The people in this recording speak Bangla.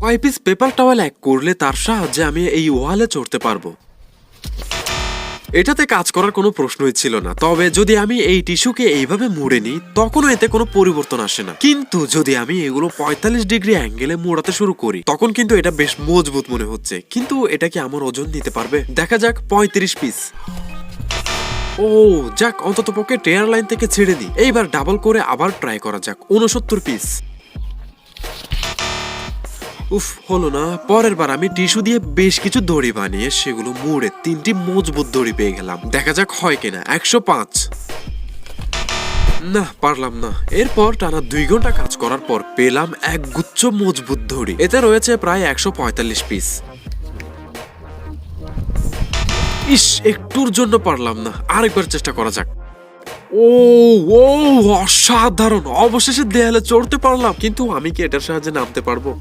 5 পিস পেপার টাওয়েল এক করলে তার সাহায্যে আমি এই ওয়ালে চড়তে পারবো। এটাতে কাজ করার কোনো প্রশ্নই ছিল না, তবে যদি আমি এই টিস্যুকে এইভাবে মুড়ে নিই তখনও এতে কোনো পরিবর্তন আসে না। কিন্তু যদি আমি এগুলো 45 ডিগ্রি অ্যাঙ্গেলে মোড়াতে শুরু করি তখন কিন্তু এটা বেশ মজবুত মনে হচ্ছে। কিন্তু এটা কি আমার ওজন নিতে পারবে? দেখা যাক। 35 পিস। ও যাক, অন্তত পক্ষে টেয়ার লাইন থেকে ছেড়ে দিই। এইবার ডাবল করে আবার ট্রাই করা যাক। 69 পিস। উফ, হলো না। পরের বার আমি টিস্যু দিয়ে বেশ কিছু দড়ি বানিয়ে সেগুলো মুড়ে 3টি মজবুত দড়ি পেয়ে গেলাম। দেখা যাক হয় কিনা। 105। না, পারলাম না। এরপর টানা 2 ঘন্টা কাজ করার পর পেলাম এক গুচ্ছ মজবুত দড়ি। এতে রয়েছে প্রায় 145 পিস। ইস, একটুর জন্য পারলাম না। আরেকবার চেষ্টা করা যাক। ও ও অসাধারণ! অবশেষে দেয়ালে চড়তে পারলাম। কিন্তু আমি কি এটার সাহায্যে নামতে পারবো?